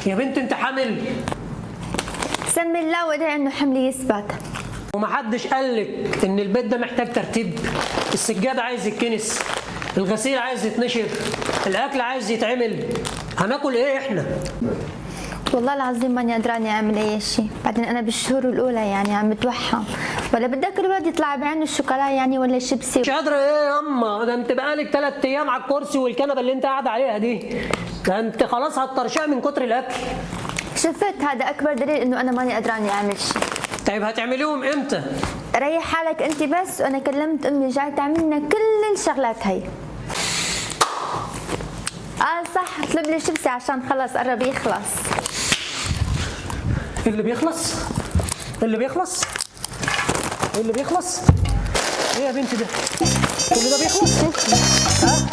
يا بنت انت حامل؟ سمي الله وادعي انه حملي يثبت. ومحدش قالك ان البيت ده محتاج ترتيب؟ السجاد عايز يتكنس، الغسيل عايز يتنشر، الاكل عايز يتعمل، هناكل ايه احنا؟ والله العظيم ماني قدراني اعمل اي شيء، بعدين انا بالشهور الاولى يعني عم بتوحم، ولا بدك الولد يطلع بعينه الشوكولا يعني ولا شيبسي؟ مش قادره ايه يا اما؟ ده انت بقالك 3 ايام على الكرسي والكنبه اللي انت قاعده عليها دي، ده انت خلاص هتطرشقي من كتر الاكل. شفت، هذا اكبر دليل انه انا ماني قدراني اعمل شيء. طيب هتعمليهم امتى؟ ريح حالك انت بس، وانا كلمت امي جاي تعمل لنا كل الشغلات هي. صح، اطلب لي شيبسي عشان خلص قرب يخلص. اللي بيخلص؟ اللي بيخلص؟ اللي بيخلص؟ ايه يا بنتي ده؟ كل ده بيخلص؟ ها؟